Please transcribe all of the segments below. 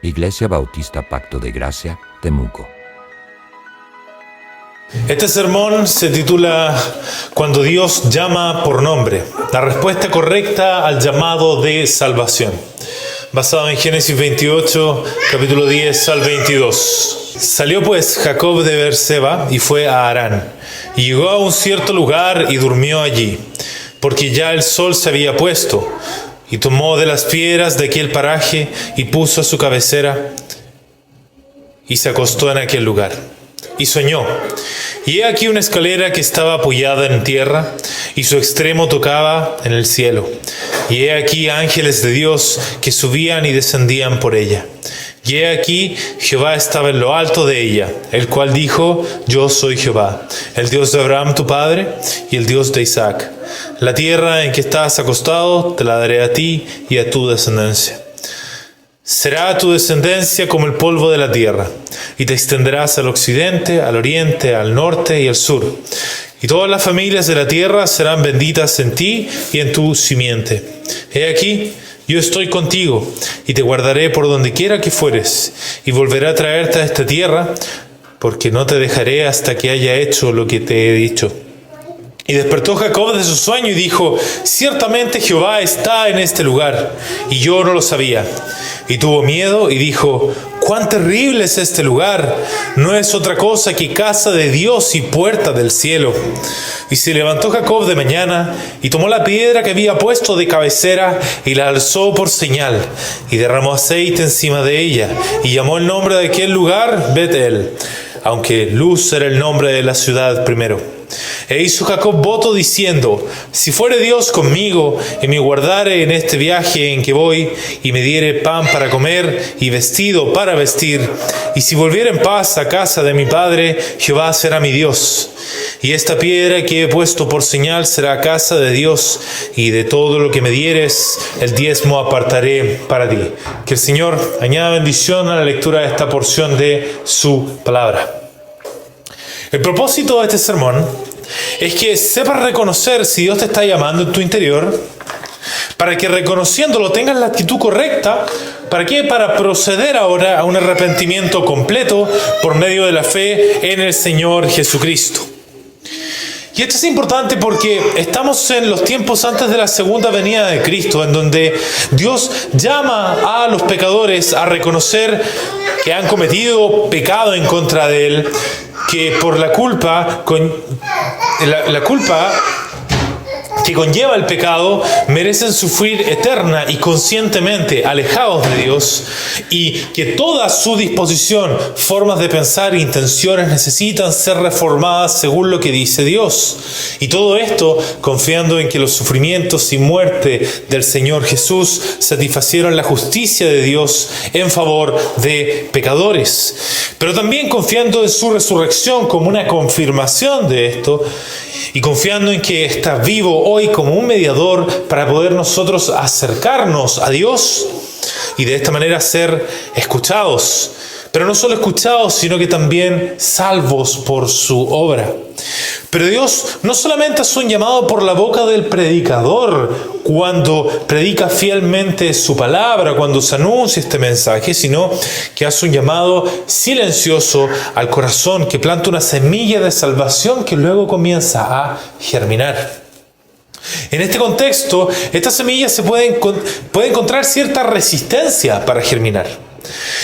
Iglesia Bautista Pacto de Gracia, Temuco. Este sermón se titula Cuando Dios llama por nombre, la respuesta correcta al llamado de salvación, basado en Génesis 28, capítulo 10 al 22. Salió pues Jacob de Beerseba y fue a Harán, y llegó a un cierto lugar y durmió allí, porque ya el sol se había puesto, y tomó de las piedras de aquel paraje y puso a su cabecera, y se acostó en aquel lugar. Y soñó, y he aquí una escalera que estaba apoyada en tierra, y su extremo tocaba en el cielo. Y he aquí ángeles de Dios que subían y descendían por ella. Y he aquí Jehová estaba en lo alto de ella, el cual dijo: Yo soy Jehová, el Dios de Abraham tu padre, y el Dios de Isaac. La tierra en que estás acostado te la daré a ti y a tu descendencia. Será tu descendencia como el polvo de la tierra, y te extenderás al occidente, al oriente, al norte y al sur. Y todas las familias de la tierra serán benditas en ti y en tu simiente. He aquí, yo estoy contigo, y te guardaré por donde quiera que fueres, y volveré a traerte a esta tierra, porque no te dejaré hasta que haya hecho lo que te he dicho. Y despertó Jacob de su sueño y dijo: Ciertamente Jehová está en este lugar, y yo no lo sabía. Y tuvo miedo y dijo: ¡Cuán terrible es este lugar! No es otra cosa que casa de Dios y puerta del cielo. Y se levantó Jacob de mañana, y tomó la piedra que había puesto de cabecera, y la alzó por señal, y derramó aceite encima de ella, y llamó el nombre de aquel lugar Bet-el, aunque Luz era el nombre de la ciudad primero. E hizo Jacob voto diciendo: Si fuere Dios conmigo, y me guardare en este viaje en que voy, y me diere pan para comer, y vestido para vestir, y si volviere en paz a casa de mi padre, Jehová será mi Dios. Y esta piedra que he puesto por señal será casa de Dios, y de todo lo que me dieres, el diezmo apartaré para ti. Que el Señor añada bendición a la lectura de esta porción de su palabra. El propósito de este sermón es que sepas reconocer si Dios te está llamando en tu interior, para que reconociéndolo tengas la actitud correcta. ¿Para qué? Para proceder ahora a un arrepentimiento completo por medio de la fe en el Señor Jesucristo. Y esto es importante porque estamos en los tiempos antes de la segunda venida de Cristo, en donde Dios llama a los pecadores a reconocer que han cometido pecado en contra de Él, que por la culpa que conlleva el pecado merecen sufrir eterna y conscientemente alejados de Dios, y que toda su disposición, formas de pensar e intenciones necesitan ser reformadas según lo que dice Dios. Y todo esto confiando en que los sufrimientos y muerte del Señor Jesús satisfacieron la justicia de Dios en favor de pecadores. Pero también confiando en su resurrección como una confirmación de esto, y confiando en que está vivo hoy como un mediador para poder nosotros acercarnos a Dios y de esta manera ser escuchados. Pero no solo escuchados, sino que también salvos por su obra. Pero Dios no solamente hace un llamado por la boca del predicador cuando predica fielmente su palabra, cuando se anuncia este mensaje, sino que hace un llamado silencioso al corazón que planta una semilla de salvación que luego comienza a germinar. En este contexto, esta semilla puede encontrar cierta resistencia para germinar.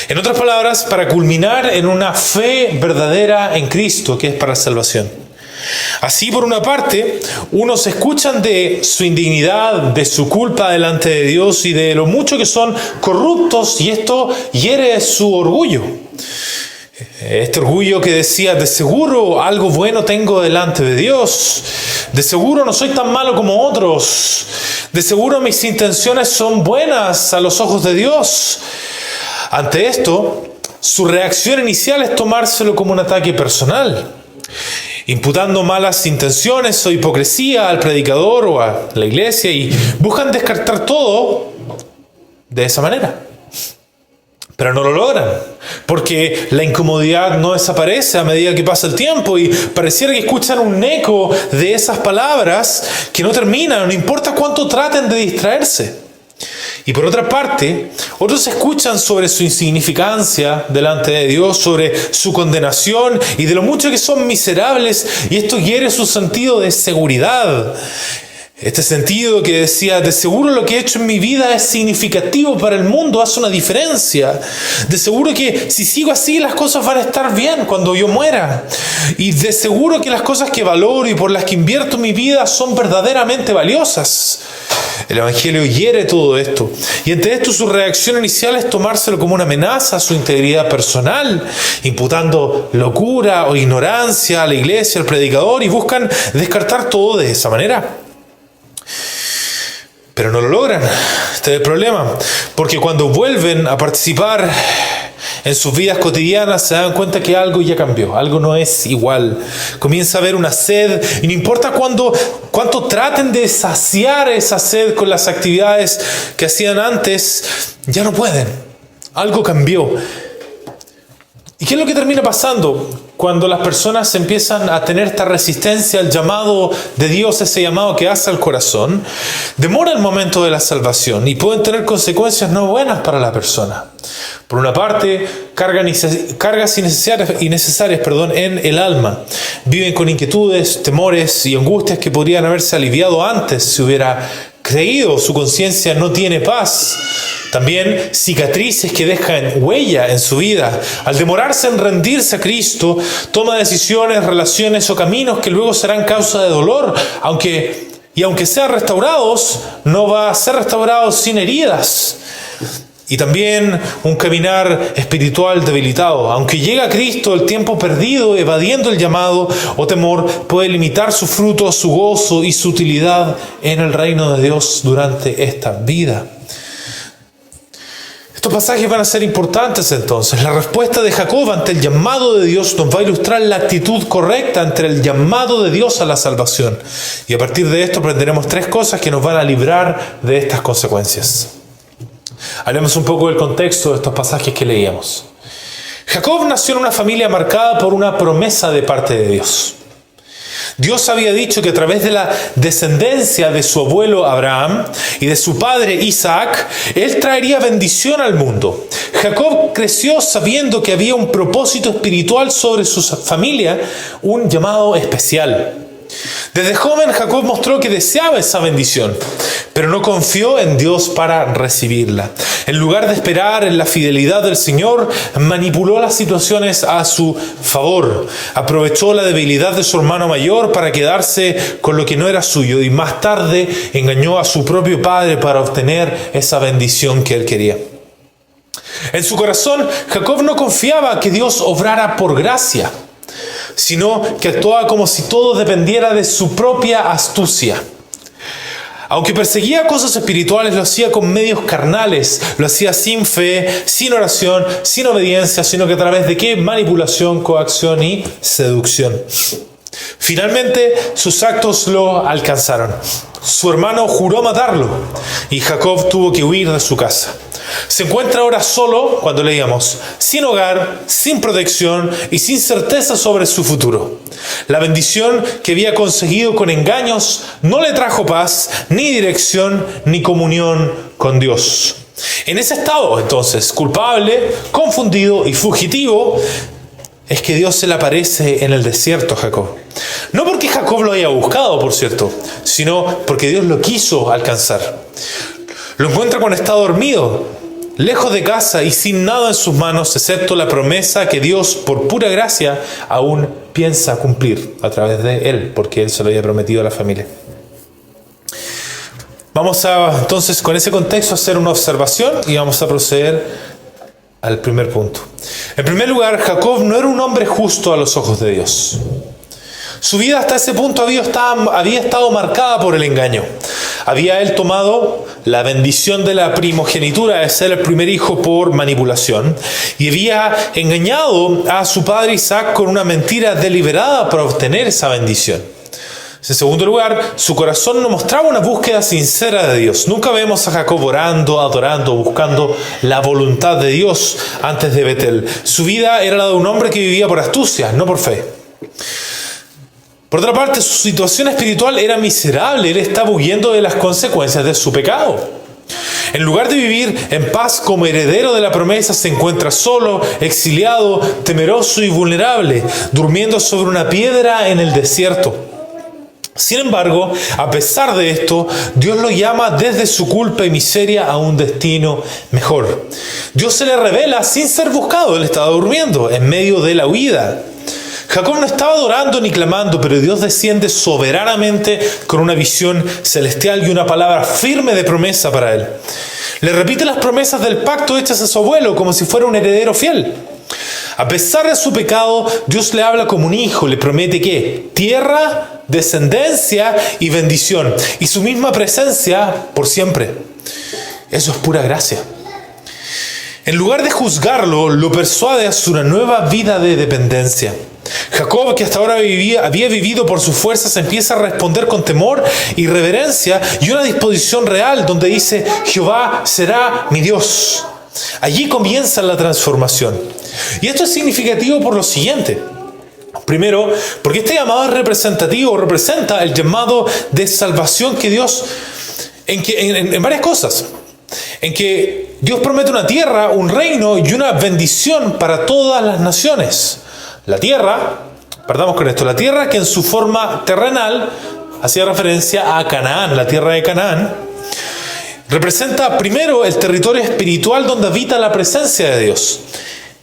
En otras palabras, para culminar en una fe verdadera en Cristo, que es para salvación. Así, por una parte, unos escuchan de su indignidad, de su culpa delante de Dios y de lo mucho que son corruptos, y esto hiere su orgullo. Este orgullo que decía: de seguro algo bueno tengo delante de Dios, de seguro no soy tan malo como otros, de seguro mis intenciones son buenas a los ojos de Dios. Ante esto, su reacción inicial es tomárselo como un ataque personal, imputando malas intenciones o hipocresía al predicador o a la iglesia, y buscan descartar todo de esa manera. Pero no lo logran, porque la incomodidad no desaparece a medida que pasa el tiempo, y pareciera que escuchan un eco de esas palabras que no terminan, no importa cuánto traten de distraerse. Y por otra parte, otros escuchan sobre su insignificancia delante de Dios, sobre su condenación y de lo mucho que son miserables, y esto hiere su sentido de seguridad. Este sentido que decía, de seguro lo que he hecho en mi vida es significativo para el mundo, hace una diferencia. De seguro que si sigo así las cosas van a estar bien cuando yo muera. Y de seguro que las cosas que valoro y por las que invierto mi vida son verdaderamente valiosas. El Evangelio hiere todo esto. Y ante esto su reacción inicial es tomárselo como una amenaza a su integridad personal, imputando locura o ignorancia a la iglesia, al predicador, y buscan descartar todo de esa manera. Pero no lo logran. Este es el problema. Porque cuando vuelven a participar en sus vidas cotidianas se dan cuenta que algo ya cambió. Algo no es igual. Comienza a haber una sed. Y no importa cuánto traten de saciar esa sed con las actividades que hacían antes, ya no pueden. Algo cambió. ¿Y qué es lo que termina pasando? Cuando las personas empiezan a tener esta resistencia al llamado de Dios, ese llamado que hace al corazón, demora el momento de la salvación y pueden tener consecuencias no buenas para la persona. Por una parte, cargas innecesarias en el alma. Viven con inquietudes, temores y angustias que podrían haberse aliviado antes si hubiera creído. Su conciencia no tiene paz. También cicatrices que dejan huella en su vida. Al demorarse en rendirse a Cristo, toma decisiones, relaciones o caminos que luego serán causa de dolor. Aunque sean restaurados, no va a ser restaurado sin heridas. Y también un caminar espiritual debilitado. Aunque llega a Cristo, el tiempo perdido evadiendo el llamado o temor puede limitar su fruto, su gozo y su utilidad en el reino de Dios durante esta vida. Estos pasajes van a ser importantes entonces. La respuesta de Jacob ante el llamado de Dios nos va a ilustrar la actitud correcta ante el llamado de Dios a la salvación. Y a partir de esto aprenderemos 3 cosas que nos van a librar de estas consecuencias. Hablemos un poco del contexto de estos pasajes que leíamos. Jacob nació en una familia marcada por una promesa de parte de Dios. Dios había dicho que a través de la descendencia de su abuelo Abraham y de su padre Isaac, él traería bendición al mundo. Jacob creció sabiendo que había un propósito espiritual sobre su familia, un llamado especial. Desde joven Jacob mostró que deseaba esa bendición, pero no confió en Dios para recibirla. En lugar de esperar en la fidelidad del Señor, manipuló las situaciones a su favor. Aprovechó la debilidad de su hermano mayor para quedarse con lo que no era suyo y más tarde engañó a su propio padre para obtener esa bendición que él quería. En su corazón, Jacob no confiaba que Dios obrara por gracia, sino que actuaba como si todo dependiera de su propia astucia. Aunque perseguía cosas espirituales, lo hacía con medios carnales, lo hacía sin fe, sin oración, sin obediencia, sino que a través de ¿qué? Manipulación, coacción y seducción. Finalmente, sus actos lo alcanzaron. Su hermano juró matarlo y Jacob tuvo que huir de su casa. Se encuentra ahora solo, cuando leíamos, sin hogar, sin protección y sin certeza sobre su futuro. La bendición que había conseguido con engaños no le trajo paz, ni dirección, ni comunión con Dios. En ese estado, entonces, culpable, confundido y fugitivo, es que Dios se le aparece en el desierto a Jacob. No porque Jacob lo haya buscado, por cierto, sino porque Dios lo quiso alcanzar. Lo encuentra cuando está dormido, lejos de casa y sin nada en sus manos, excepto la promesa que Dios, por pura gracia, aún piensa cumplir a través de él, porque él se lo había prometido a la familia. Vamos a, entonces, con ese contexto, hacer una observación y vamos a proceder al primer punto. En primer lugar, Jacob no era un hombre justo a los ojos de Dios. Su vida hasta ese punto había estado marcada por el engaño. Había él tomado la bendición de la primogenitura de ser el primer hijo por manipulación y había engañado a su padre Isaac con una mentira deliberada para obtener esa bendición. En segundo lugar, su corazón no mostraba una búsqueda sincera de Dios. Nunca vemos a Jacob orando, adorando, buscando la voluntad de Dios antes de Betel. Su vida era la de un hombre que vivía por astucia, no por fe. Por otra parte, su situación espiritual era miserable. Él estaba huyendo de las consecuencias de su pecado. En lugar de vivir en paz como heredero de la promesa, se encuentra solo, exiliado, temeroso y vulnerable, durmiendo sobre una piedra en el desierto. Sin embargo, a pesar de esto, Dios lo llama desde su culpa y miseria a un destino mejor. Dios se le revela sin ser buscado. Él estaba durmiendo en medio de la huida. Jacob no estaba adorando ni clamando, pero Dios desciende soberanamente con una visión celestial y una palabra firme de promesa para él. Le repite las promesas del pacto hechas a su abuelo como si fuera un heredero fiel. A pesar de su pecado, Dios le habla como un hijo, le promete ¿qué? Tierra, descendencia y bendición, y su misma presencia por siempre. Eso es pura gracia. En lugar de juzgarlo, lo persuade hacia una nueva vida de dependencia. Jacob, que hasta ahora había vivido por sus fuerzas, empieza a responder con temor y reverencia y una disposición real donde dice: Jehová será mi Dios. Allí comienza la transformación. Y esto es significativo por lo siguiente. Primero, porque este llamado es representativo, representa el llamado de salvación que Dios, en varias cosas. En que Dios promete una tierra, un reino y una bendición para todas las naciones. La tierra, partamos con esto, la tierra que en su forma terrenal hacía referencia a Canaán, la tierra de Canaán, representa primero el territorio espiritual donde habita la presencia de Dios,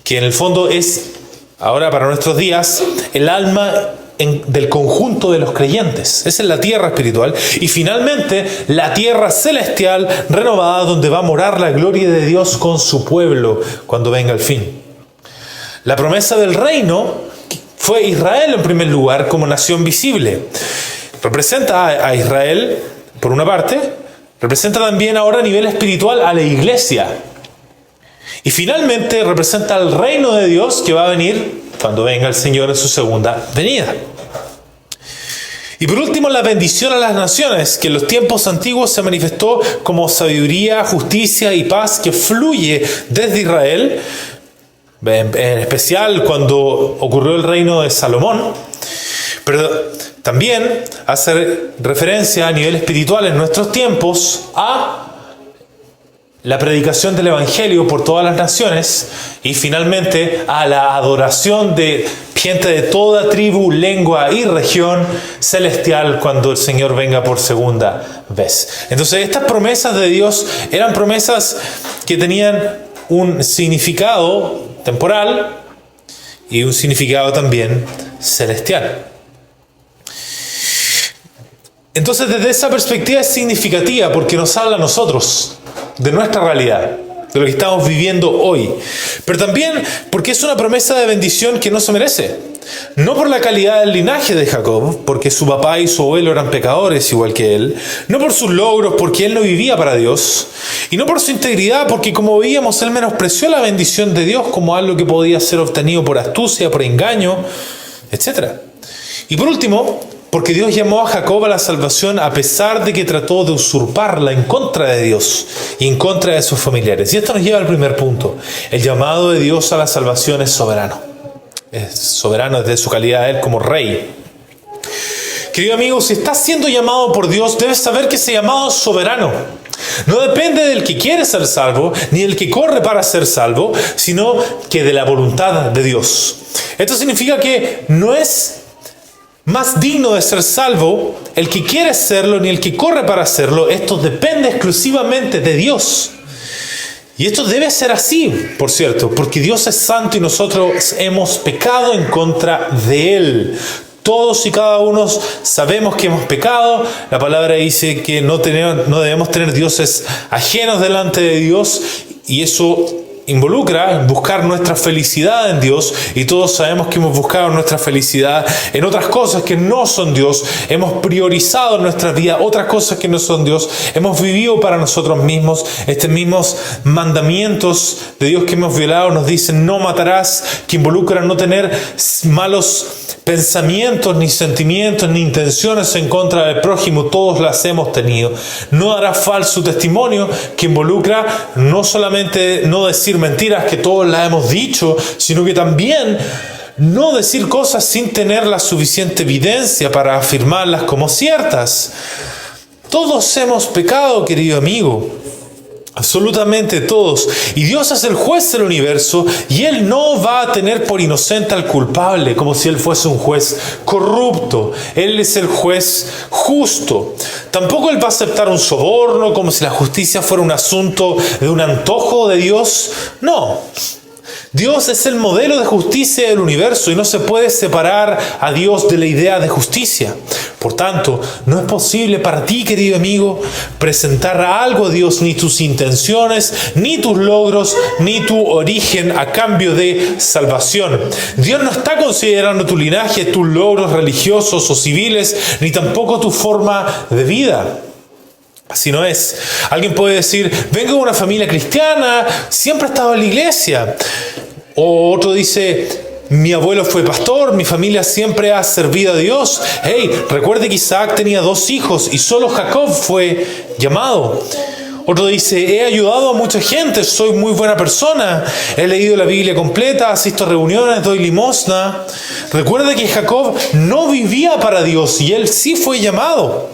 que en el fondo es, ahora para nuestros días, el alma del conjunto de los creyentes. Esa es la tierra espiritual. Y finalmente, la tierra celestial renovada donde va a morar la gloria de Dios con su pueblo cuando venga el fin. La promesa del reino fue Israel en primer lugar como nación visible. Representa a Israel, por una parte, representa también ahora a nivel espiritual a la iglesia. Y finalmente representa al reino de Dios que va a venir cuando venga el Señor en su segunda venida. Y por último, la bendición a las naciones, que en los tiempos antiguos se manifestó como sabiduría, justicia y paz que fluye desde Israel, en especial cuando ocurrió el reino de Salomón, pero también hace referencia a nivel espiritual en nuestros tiempos a la predicación del Evangelio por todas las naciones y finalmente a la adoración de gente de toda tribu, lengua y región celestial cuando el Señor venga por segunda vez. Entonces estas promesas de Dios eran promesas que tenían un significado temporal y un significado también celestial. Entonces desde esa perspectiva es significativa porque nos habla a nosotros de nuestra realidad, de lo que estamos viviendo hoy. Pero también porque es una promesa de bendición que no se merece. No por la calidad del linaje de Jacob, porque su papá y su abuelo eran pecadores igual que él. No por sus logros, porque él no vivía para Dios. Y no por su integridad, porque como veíamos, él menospreció la bendición de Dios como algo que podía ser obtenido por astucia, por engaño, etc. Y por último, porque Dios llamó a Jacob a la salvación a pesar de que trató de usurparla en contra de Dios y en contra de sus familiares. Y esto nos lleva al primer punto. El llamado de Dios a la salvación es soberano. Es soberano desde su calidad de Él como rey. Querido amigo, si estás siendo llamado por Dios, debes saber que ese llamado es soberano. No depende del que quiere ser salvo, ni del que corre para ser salvo, sino que de la voluntad de Dios. Esto significa que no es más digno de ser salvo el que quiere serlo ni el que corre para hacerlo. Esto depende exclusivamente de Dios. Y esto debe ser así, por cierto, porque Dios es santo y nosotros hemos pecado en contra de Él. Todos y cada uno sabemos que hemos pecado. La palabra dice que no debemos tener dioses ajenos delante de Dios, y eso involucra buscar nuestra felicidad en Dios, y todos sabemos que hemos buscado nuestra felicidad en otras cosas que no son Dios. Hemos priorizado en nuestra vida otras cosas que no son Dios. Hemos vivido para nosotros mismos. Estos mismos mandamientos de Dios que hemos violado nos dicen: no matarás, que involucra no tener malos pensamientos, ni sentimientos, ni intenciones en contra del prójimo. Todos las hemos tenido. No darás falso testimonio, que involucra no solamente no decir mentiras, que todos las hemos dicho, sino que también no decir cosas sin tener la suficiente evidencia para afirmarlas como ciertas. Todos hemos pecado, querido amigo. Absolutamente todos. Y Dios es el juez del universo y Él no va a tener por inocente al culpable como si Él fuese un juez corrupto. Él es el juez justo. Tampoco Él va a aceptar un soborno como si la justicia fuera un asunto de un antojo de Dios. No. Dios es el modelo de justicia del universo y no se puede separar a Dios de la idea de justicia. Por tanto, no es posible para ti, querido amigo, presentar algo a Dios, ni tus intenciones, ni tus logros, ni tu origen a cambio de salvación. Dios no está considerando tu linaje, tus logros religiosos o civiles, ni tampoco tu forma de vida. Así no es. Alguien puede decir, vengo de una familia cristiana, siempre he estado en la iglesia. O otro dice, mi abuelo fue pastor, mi familia siempre ha servido a Dios. Hey, recuerde que Isaac tenía 2 hijos y solo Jacob fue llamado. Otro dice, he ayudado a mucha gente, soy muy buena persona, he leído la Biblia completa, asisto a reuniones, doy limosna. Recuerda que Jacob no vivía para Dios y él sí fue llamado.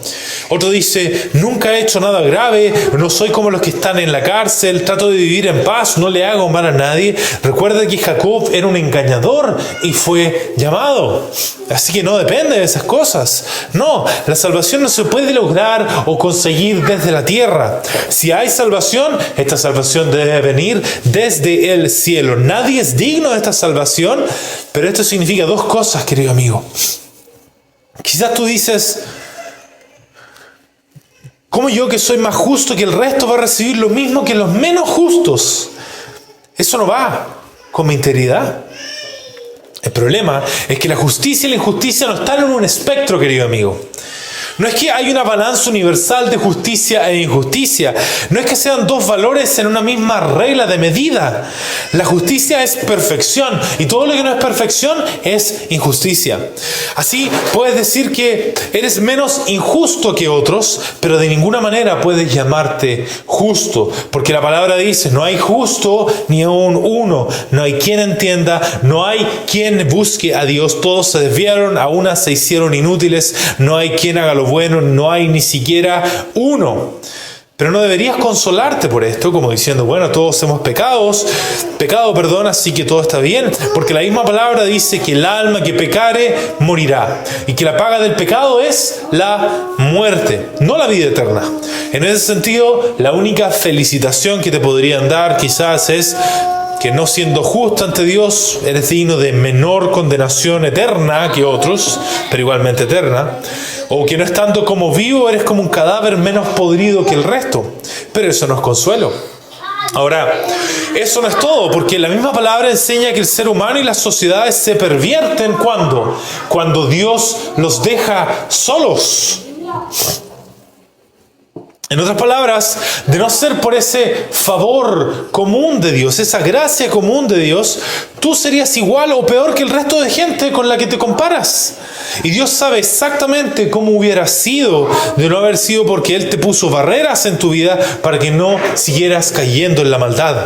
Otro dice, nunca he hecho nada grave, no soy como los que están en la cárcel, trato de vivir en paz, no le hago mal a nadie. Recuerda que Jacob era un engañador y fue llamado. Así que no depende de esas cosas. No, la salvación no se puede lograr o conseguir desde la tierra. Si hay salvación, esta salvación debe venir desde el cielo. Nadie es digno de esta salvación, pero esto significa 2 cosas, querido amigo. Quizás tú dices, ¿cómo yo que soy más justo que el resto va a recibir lo mismo que los menos justos? Eso no va con mi integridad. El problema es que la justicia y la injusticia no están en un espectro, querido amigo. No es que hay una balanza universal de justicia e injusticia. No es que sean 2 valores en una misma regla de medida. La justicia es perfección y todo lo que no es perfección es injusticia. Así puedes decir que eres menos injusto que otros, pero de ninguna manera puedes llamarte justo. Porque la palabra dice, no hay justo ni aun uno. No hay quien entienda, no hay quien busque a Dios. Todos se desviaron, a una se hicieron inútiles. No hay quien haga lo bueno, no hay ni siquiera uno. Pero no deberías consolarte por esto, como diciendo, bueno, todos hemos pecado, así que todo está bien, porque la misma palabra dice que el alma que pecare morirá, y que la paga del pecado es la muerte, no la vida eterna. En ese sentido, la única felicitación que te podrían dar quizás es que no siendo justo ante Dios, eres digno de menor condenación eterna que otros, pero igualmente eterna. O que no estando como vivo, eres como un cadáver menos podrido que el resto. Pero eso no es consuelo. Ahora, eso no es todo, porque la misma palabra enseña que el ser humano y las sociedades se pervierten cuando Dios los deja solos. En otras palabras, de no ser por ese favor común de Dios, esa gracia común de Dios, tú serías igual o peor que el resto de gente con la que te comparas. Y Dios sabe exactamente cómo hubiera sido de no haber sido porque Él te puso barreras en tu vida para que no siguieras cayendo en la maldad.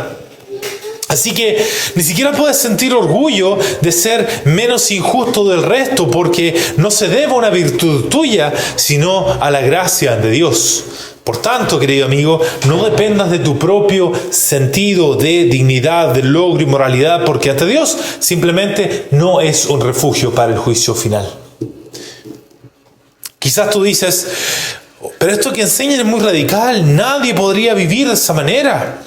Así que ni siquiera puedes sentir orgullo de ser menos injusto del resto porque no se debe a una virtud tuya, sino a la gracia de Dios. Por tanto, querido amigo, no dependas de tu propio sentido de dignidad, de logro y moralidad, porque ante Dios simplemente no es un refugio para el juicio final. Quizás tú dices, pero esto que enseñan es muy radical, nadie podría vivir de esa manera.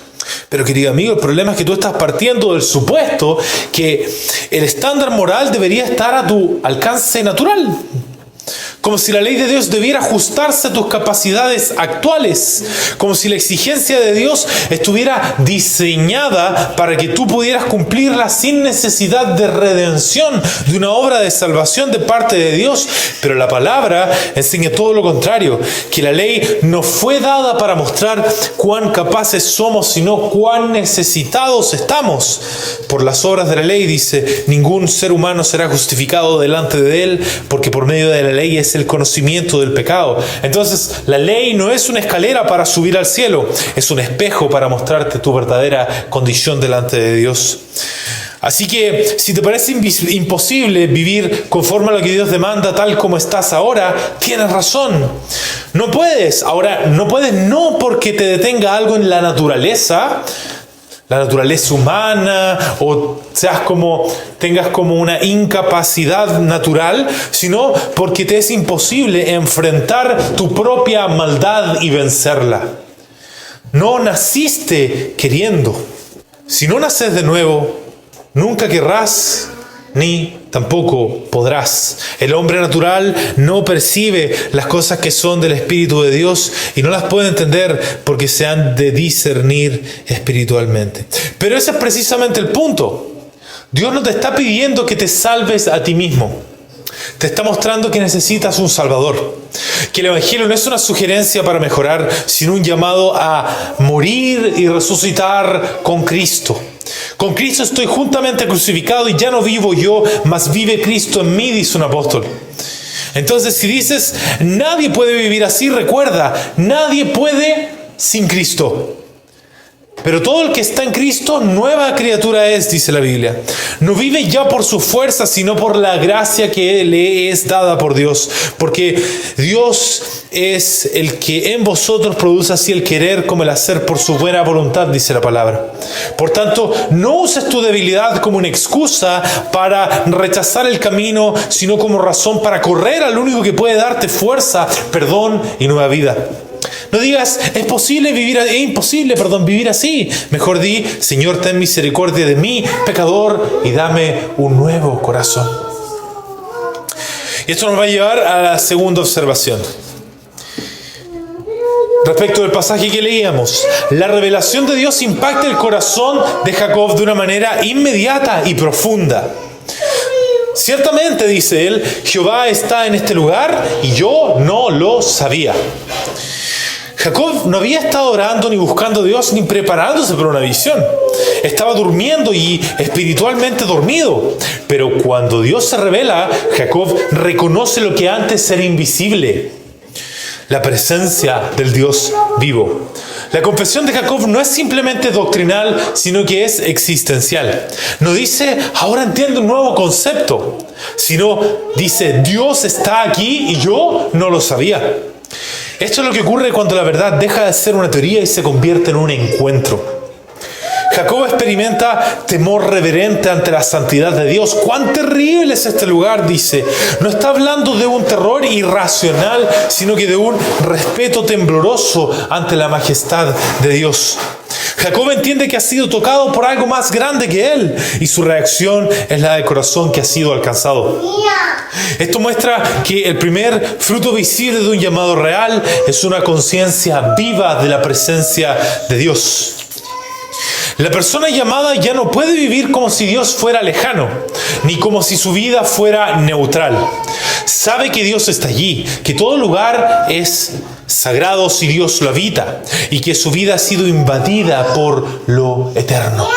Pero querido amigo, el problema es que tú estás partiendo del supuesto que el estándar moral debería estar a tu alcance natural. Como si la ley de Dios debiera ajustarse a tus capacidades actuales. Como si la exigencia de Dios estuviera diseñada para que tú pudieras cumplirla sin necesidad de redención, de una obra de salvación de parte de Dios. Pero la palabra enseña todo lo contrario. Que la ley no fue dada para mostrar cuán capaces somos, sino cuán necesitados estamos. Por las obras de la ley, dice, ningún ser humano será justificado delante de él, porque por medio de la ley es el conocimiento del pecado. Entonces, la ley no es una escalera para subir al cielo, es un espejo para mostrarte tu verdadera condición delante de Dios. Así que, si te parece imposible vivir conforme a lo que Dios demanda tal como estás ahora, tienes razón. No puedes. Ahora, no puedes no porque te detenga algo en la naturaleza humana, o tengas como una incapacidad natural, sino porque te es imposible enfrentar tu propia maldad y vencerla. No naciste queriendo. Si no naces de nuevo, nunca querrás ni tampoco podrás. El hombre natural no percibe las cosas que son del Espíritu de Dios y no las puede entender porque se han de discernir espiritualmente. Pero ese es precisamente el punto. Dios no te está pidiendo que te salves a ti mismo. Te está mostrando que necesitas un Salvador. Que el Evangelio no es una sugerencia para mejorar, sino un llamado a morir y resucitar con Cristo. Con Cristo estoy juntamente crucificado y ya no vivo yo, mas vive Cristo en mí, dice un apóstol. Entonces, si dices, nadie puede vivir así, recuerda, nadie puede sin Cristo. Pero todo el que está en Cristo, nueva criatura es, dice la Biblia. No vive ya por su fuerza, sino por la gracia que le es dada por Dios. Porque Dios es el que en vosotros produce así el querer como el hacer por su buena voluntad, dice la palabra. Por tanto, no uses tu debilidad como una excusa para rechazar el camino, sino como razón para correr al único que puede darte fuerza, perdón y nueva vida. No digas, es imposible vivir así. Mejor di, Señor, ten misericordia de mí, pecador, y dame un nuevo corazón. Y esto nos va a llevar a la segunda observación. Respecto del pasaje que leíamos, la revelación de Dios impacta el corazón de Jacob de una manera inmediata y profunda. Ciertamente, dice él, Jehová está en este lugar y yo no lo sabía. Jacob no había estado orando ni buscando a Dios ni preparándose para una visión. Estaba durmiendo y espiritualmente dormido. Pero cuando Dios se revela, Jacob reconoce lo que antes era invisible: la presencia del Dios vivo. La confesión de Jacob no es simplemente doctrinal, sino que es existencial. No dice, ahora entiendo un nuevo concepto, sino dice, Dios está aquí y yo no lo sabía. Esto es lo que ocurre cuando la verdad deja de ser una teoría y se convierte en un encuentro. Jacob experimenta temor reverente ante la santidad de Dios. ¡Cuán terrible es este lugar!, dice. No está hablando de un terror irracional, sino que de un respeto tembloroso ante la majestad de Dios. Jacob entiende que ha sido tocado por algo más grande que él, y su reacción es la del corazón que ha sido alcanzado. Esto muestra que el primer fruto visible de un llamado real es una conciencia viva de la presencia de Dios. La persona llamada ya no puede vivir como si Dios fuera lejano, ni como si su vida fuera neutral. Sabe que Dios está allí, que todo lugar es sagrado si Dios lo habita, y que su vida ha sido invadida por lo eterno.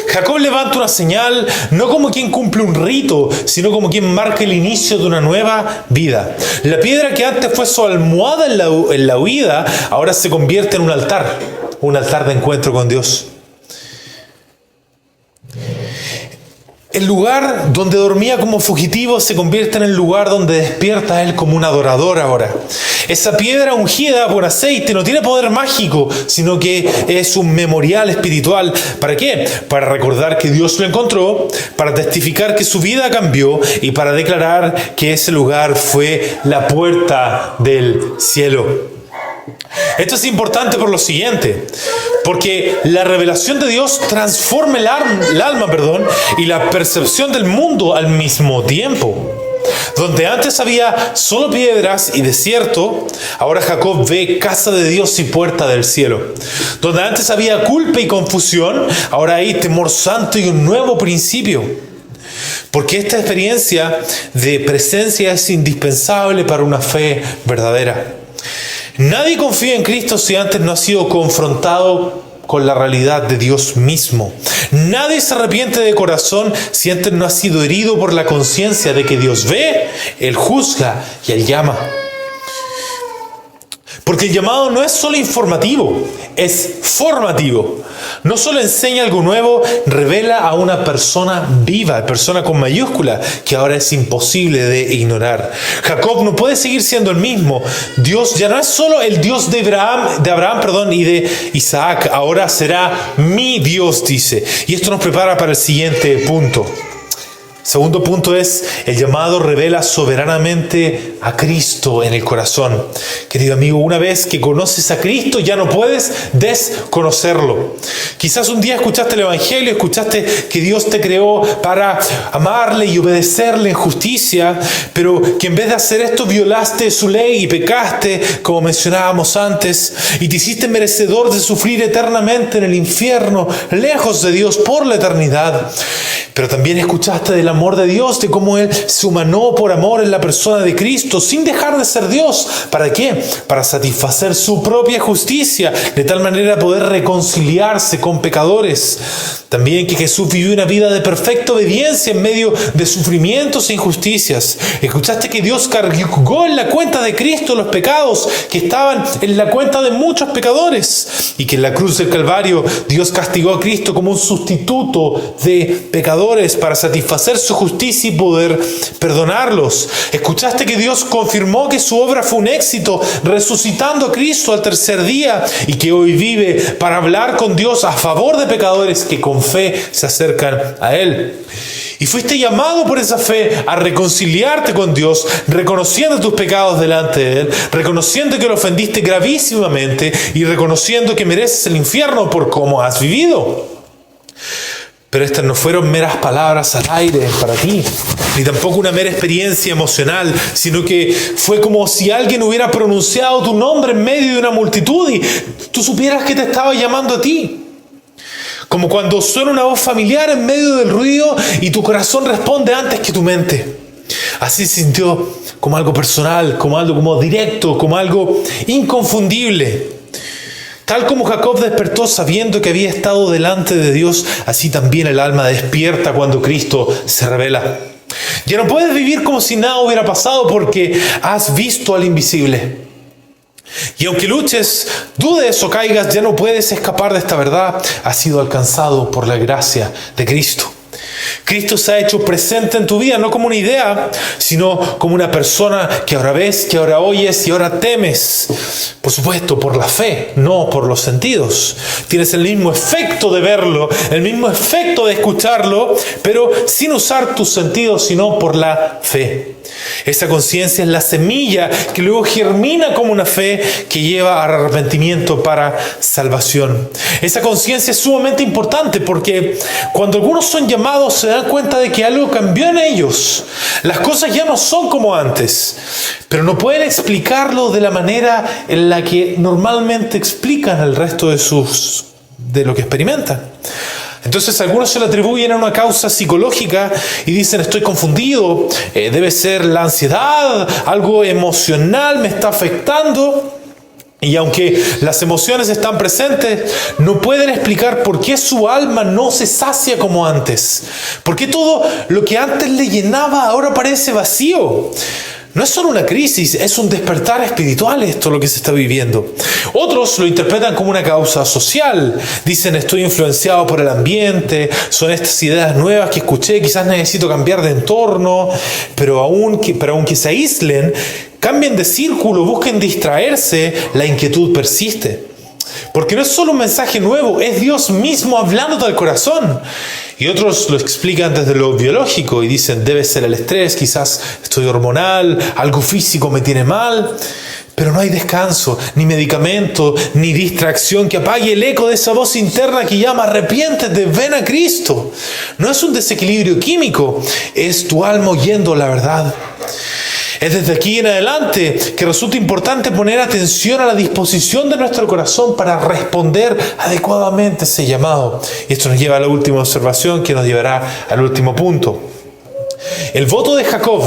Jacob levanta una señal, no como quien cumple un rito, sino como quien marca el inicio de una nueva vida. La piedra que antes fue su almohada en la huida, ahora se convierte en un altar de encuentro con Dios. El lugar donde dormía como fugitivo se convierte en el lugar donde despierta a él como un adorador ahora. Esa piedra ungida por aceite no tiene poder mágico, sino que es un memorial espiritual. ¿Para qué? Para recordar que Dios lo encontró, para testificar que su vida cambió y para declarar que ese lugar fue la puerta del cielo. Esto es importante por lo siguiente, porque la revelación de Dios transforma el alma y la percepción del mundo al mismo tiempo. Donde antes había solo piedras y desierto, ahora Jacob ve casa de Dios y puerta del cielo. Donde antes había culpa y confusión, ahora hay temor santo y un nuevo principio. Porque esta experiencia de presencia es indispensable para una fe verdadera. Nadie confía en Cristo si antes no ha sido confrontado con la realidad de Dios mismo. Nadie se arrepiente de corazón si antes no ha sido herido por la conciencia de que Dios ve, Él juzga y Él llama. Porque el llamado no es solo informativo, es formativo. No solo enseña algo nuevo, revela a una persona viva, persona con mayúscula, que ahora es imposible de ignorar. Jacob no puede seguir siendo el mismo. Dios ya no es solo el Dios de Abraham, y de Isaac. Ahora será mi Dios, dice. Y esto nos prepara para el siguiente punto. Segundo punto es, el llamado revela soberanamente a Cristo en el corazón. Querido amigo, una vez que conoces a Cristo, ya no puedes desconocerlo. Quizás un día escuchaste el Evangelio, escuchaste que Dios te creó para amarle y obedecerle en justicia, pero que en vez de hacer esto violaste su ley y pecaste, como mencionábamos antes, y te hiciste merecedor de sufrir eternamente en el infierno, lejos de Dios por la eternidad. Pero también escuchaste del amor de Dios, de cómo Él se humanó por amor en la persona de Cristo, sin dejar de ser Dios. ¿Para qué? Para satisfacer su propia justicia, de tal manera poder reconciliarse con pecadores. También que Jesús vivió una vida de perfecta obediencia en medio de sufrimientos e injusticias. Escuchaste que Dios cargó en la cuenta de Cristo los pecados que estaban en la cuenta de muchos pecadores. Y que en la cruz del Calvario Dios castigó a Cristo como un sustituto de pecadores para satisfacer su justicia y poder perdonarlos. Escuchaste que Dios confirmó que su obra fue un éxito, resucitando a Cristo al tercer día, y que hoy vive para hablar con Dios a favor de pecadores que con fe se acercan a Él. Y fuiste llamado por esa fe a reconciliarte con Dios, reconociendo tus pecados delante de Él, reconociendo que lo ofendiste gravísimamente y reconociendo que mereces el infierno por cómo has vivido. Pero estas no fueron meras palabras al aire para ti, ni tampoco una mera experiencia emocional, sino que fue como si alguien hubiera pronunciado tu nombre en medio de una multitud y tú supieras que te estaba llamando a ti. Como cuando suena una voz familiar en medio del ruido y tu corazón responde antes que tu mente. Así se sintió, como algo personal, como algo como directo, como algo inconfundible. Tal como Jacob despertó sabiendo que había estado delante de Dios, así también el alma despierta cuando Cristo se revela. Ya no puedes vivir como si nada hubiera pasado porque has visto al invisible. Y aunque luches, dudes o caigas, ya no puedes escapar de esta verdad. Has sido alcanzado por la gracia de Cristo. Cristo se ha hecho presente en tu vida, no como una idea, sino como una persona que ahora ves, que ahora oyes y ahora temes. Por supuesto, por la fe, no por los sentidos. Tienes el mismo efecto de verlo, el mismo efecto de escucharlo, pero sin usar tus sentidos, sino por la fe. Esa conciencia es la semilla que luego germina como una fe que lleva al arrepentimiento para salvación. Esa conciencia es sumamente importante porque cuando algunos son llamados se dan cuenta de que algo cambió en ellos. Las cosas ya no son como antes, pero no pueden explicarlo de la manera en la que normalmente explican el resto de lo que experimentan. Entonces algunos se lo atribuyen a una causa psicológica y dicen estoy confundido, debe ser la ansiedad, algo emocional me está afectando. Y aunque las emociones están presentes, no pueden explicar por qué su alma no se sacia como antes. ¿Por qué todo lo que antes le llenaba ahora parece vacío? No es solo una crisis, es un despertar espiritual esto lo que se está viviendo. Otros lo interpretan como una causa social. Dicen, estoy influenciado por el ambiente, son estas ideas nuevas que escuché, quizás necesito cambiar de entorno, pero aunque se aíslen, cambien de círculo, busquen distraerse, la inquietud persiste. Porque no es solo un mensaje nuevo, es Dios mismo hablándote al corazón. Y otros lo explican desde lo biológico y dicen, debe ser el estrés, quizás estoy hormonal, algo físico me tiene mal. Pero no hay descanso, ni medicamento, ni distracción que apague el eco de esa voz interna que llama, arrepiéntete, ven a Cristo. No es un desequilibrio químico, es tu alma oyendo la verdad. Es desde aquí en adelante que resulta importante poner atención a la disposición de nuestro corazón para responder adecuadamente a ese llamado. Y esto nos lleva a la última observación que nos llevará al último punto. El voto de Jacob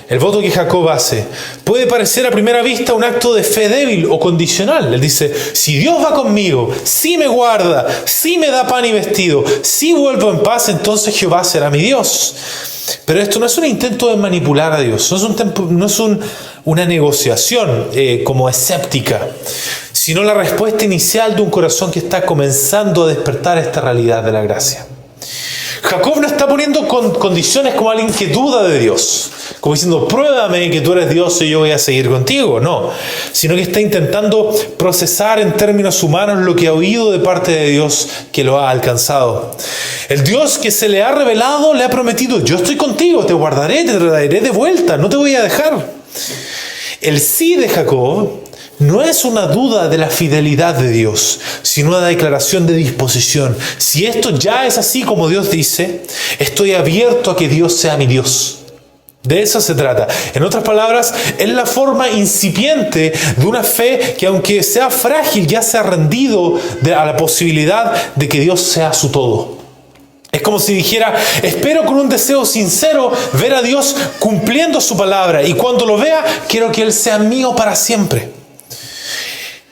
el voto que Jacob hace, puede parecer a primera vista un acto de fe débil o condicional. Él dice, si Dios va conmigo, si me guarda, si me da pan y vestido, si vuelvo en paz, entonces Jehová será mi Dios. Pero esto no es un intento de manipular a Dios, no es una negociación como escéptica, sino la respuesta inicial de un corazón que está comenzando a despertar esta realidad de la gracia. Jacob no está poniendo condiciones como alguien que duda de Dios, como diciendo, pruébame que tú eres Dios y yo voy a seguir contigo. No, sino que está intentando procesar en términos humanos lo que ha oído de parte de Dios que lo ha alcanzado. El Dios que se le ha revelado le ha prometido, yo estoy contigo, te guardaré, te traeré de vuelta, no te voy a dejar. El sí de Jacob no es una duda de la fidelidad de Dios, sino una declaración de disposición. Si esto ya es así como Dios dice, estoy abierto a que Dios sea mi Dios. De eso se trata. En otras palabras, es la forma incipiente de una fe que, aunque sea frágil, ya se ha rendido a la posibilidad de que Dios sea su todo. Es como si dijera, espero con un deseo sincero ver a Dios cumpliendo su palabra, y cuando lo vea, quiero que Él sea mío para siempre.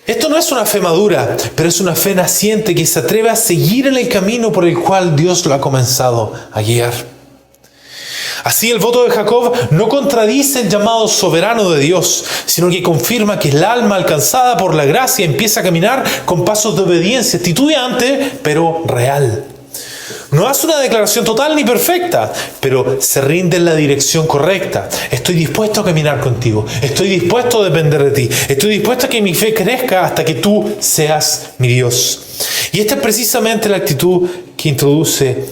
Esto no es una fe madura, pero es una fe naciente que se atreve a seguir en el camino por el cual Dios lo ha comenzado a guiar. Así, el voto de Jacob no contradice el llamado soberano de Dios, sino que confirma que el alma alcanzada por la gracia empieza a caminar con pasos de obediencia titubeante, pero real. No hace una declaración total ni perfecta, pero se rinde en la dirección correcta. Estoy dispuesto a caminar contigo. Estoy dispuesto a depender de ti. Estoy dispuesto a que mi fe crezca hasta que tú seas mi Dios. Y esta es precisamente la actitud que introduce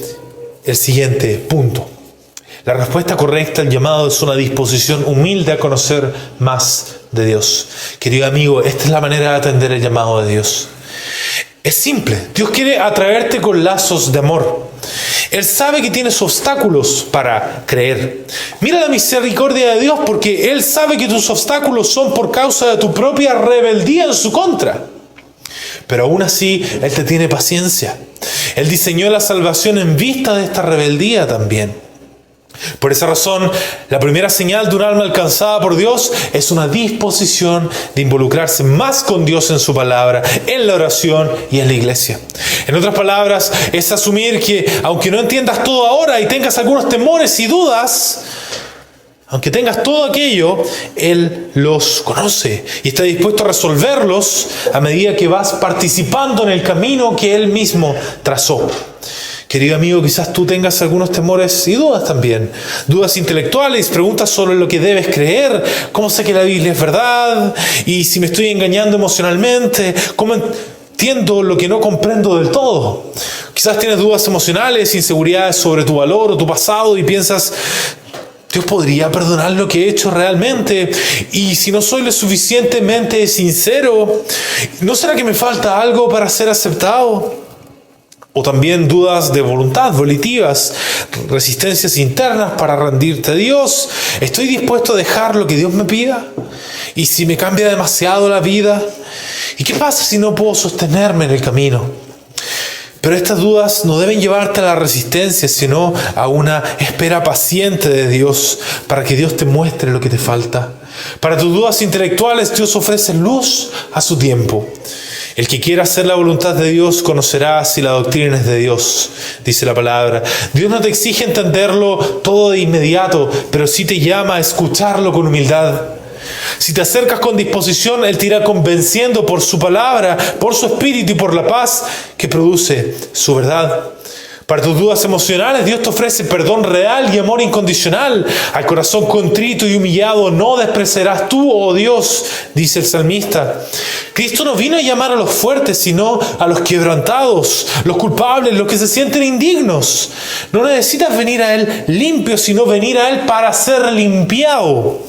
el siguiente punto. La respuesta correcta al llamado es una disposición humilde a conocer más de Dios. Querido amigo, esta es la manera de atender el llamado de Dios. Es simple. Dios quiere atraerte con lazos de amor. Él sabe que tienes obstáculos para creer. Mira la misericordia de Dios, porque Él sabe que tus obstáculos son por causa de tu propia rebeldía en su contra. Pero aún así, Él te tiene paciencia. Él diseñó la salvación en vista de esta rebeldía también. Por esa razón, la primera señal de un alma alcanzada por Dios es una disposición de involucrarse más con Dios en su palabra, en la oración y en la iglesia. En otras palabras, es asumir que aunque no entiendas todo ahora y tengas algunos temores y dudas, aunque tengas todo aquello, Él los conoce y está dispuesto a resolverlos a medida que vas participando en el camino que Él mismo trazó. Querido amigo, quizás tú tengas algunos temores y dudas también. Dudas intelectuales, preguntas sobre lo que debes creer. ¿Cómo sé que la Biblia es verdad? Y si me estoy engañando emocionalmente, ¿cómo entiendo lo que no comprendo del todo? Quizás tienes dudas emocionales, inseguridades sobre tu valor o tu pasado y piensas, ¿Dios podría perdonar lo que he hecho realmente? Y si no soy lo suficientemente sincero, ¿no será que me falta algo para ser aceptado? O también dudas de voluntad, volitivas, resistencias internas para rendirte a Dios. ¿Estoy dispuesto a dejar lo que Dios me pida? ¿Y si me cambia demasiado la vida? ¿Y qué pasa si no puedo sostenerme en el camino? Pero estas dudas no deben llevarte a la resistencia, sino a una espera paciente de Dios para que Dios te muestre lo que te falta. Para tus dudas intelectuales, Dios ofrece luz a su tiempo. El que quiera hacer la voluntad de Dios conocerá si la doctrina es de Dios, dice la palabra. Dios no te exige entenderlo todo de inmediato, pero sí te llama a escucharlo con humildad. Si te acercas con disposición, Él te irá convenciendo por su palabra, por su espíritu y por la paz que produce su verdad. Para tus dudas emocionales, Dios te ofrece perdón real y amor incondicional. Al corazón contrito y humillado no despreciarás tú, oh Dios, dice el salmista. Cristo no vino a llamar a los fuertes, sino a los quebrantados, los culpables, los que se sienten indignos. No necesitas venir a Él limpio, sino venir a Él para ser limpiado.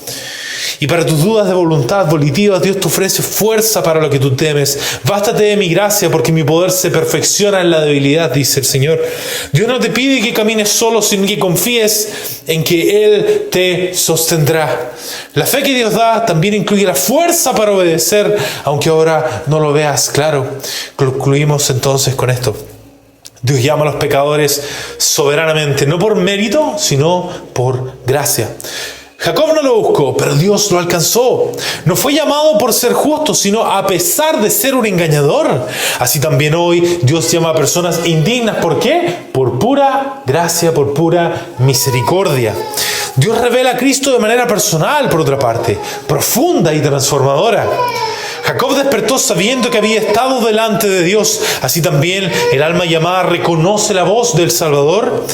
Y para tus dudas de voluntad volitivas, Dios te ofrece fuerza para lo que tú temes. Bástate de mi gracia, porque mi poder se perfecciona en la debilidad, dice el Señor. Dios no te pide que camines solo, sino que confíes en que Él te sostendrá. La fe que Dios da también incluye la fuerza para obedecer, aunque ahora no lo veas claro. Concluimos entonces con esto. Dios llama a los pecadores soberanamente, no por mérito, sino por gracia. Jacob no lo buscó, pero Dios lo alcanzó. No fue llamado por ser justo, sino a pesar de ser un engañador. Así también hoy Dios llama a personas indignas. ¿Por qué? Por pura gracia, por pura misericordia. Dios revela a Cristo de manera personal, por otra parte, profunda y transformadora. Jacob despertó sabiendo que había estado delante de Dios. Así también el alma llamada reconoce la voz del Salvador.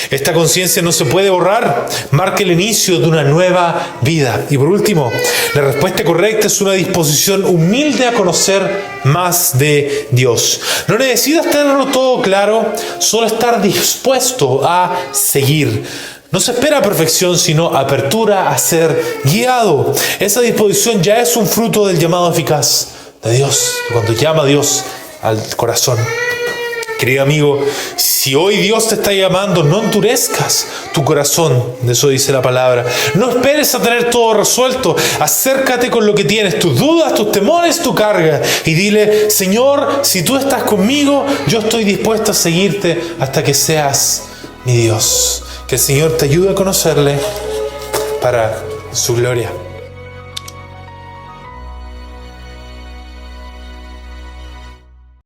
Esta conciencia no se puede borrar. Marca el inicio de una nueva vida. Y por último, la respuesta correcta es una disposición humilde a conocer más de Dios. No necesitas tenerlo todo claro, solo estar dispuesto a seguir. No se espera perfección, sino apertura a ser guiado. Esa disposición ya es un fruto del llamado eficaz de Dios, cuando llama a Dios al corazón. Querido amigo, si hoy Dios te está llamando, no endurezcas tu corazón. De eso dice la palabra. No esperes a tener todo resuelto. Acércate con lo que tienes, tus dudas, tus temores, tu carga. Y dile, Señor, si tú estás conmigo, yo estoy dispuesto a seguirte hasta que seas mi Dios. Que el Señor te ayude a conocerle para su gloria.